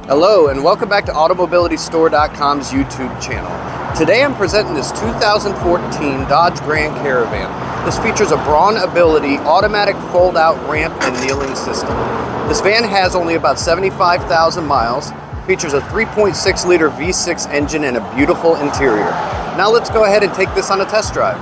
Hello and welcome back to AutoMobilityStore.com's YouTube channel. Today I'm presenting this 2014 Dodge Grand Caravan. This features a BraunAbility automatic fold-out ramp and kneeling system. This van has only about 75,000 miles, features a 3.6-liter V6 engine and a beautiful interior. Now let's go ahead and take this on a test drive.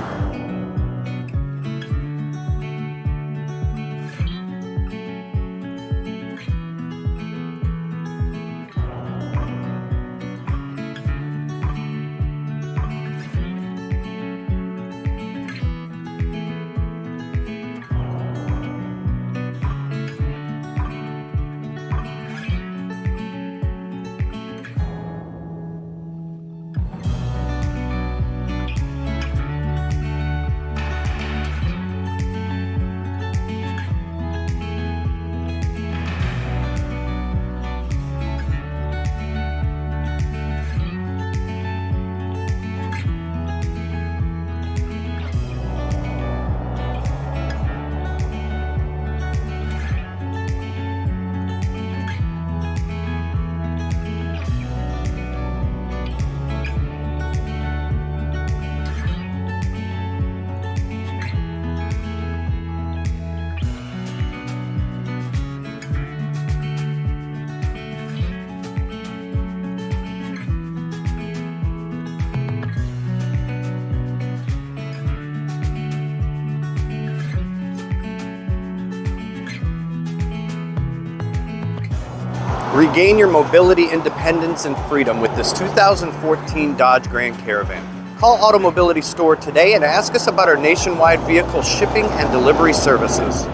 Regain your mobility, independence, and freedom with this 2014 Dodge Grand Caravan. Call AutoMobility Store today and ask us about our nationwide vehicle shipping and delivery services.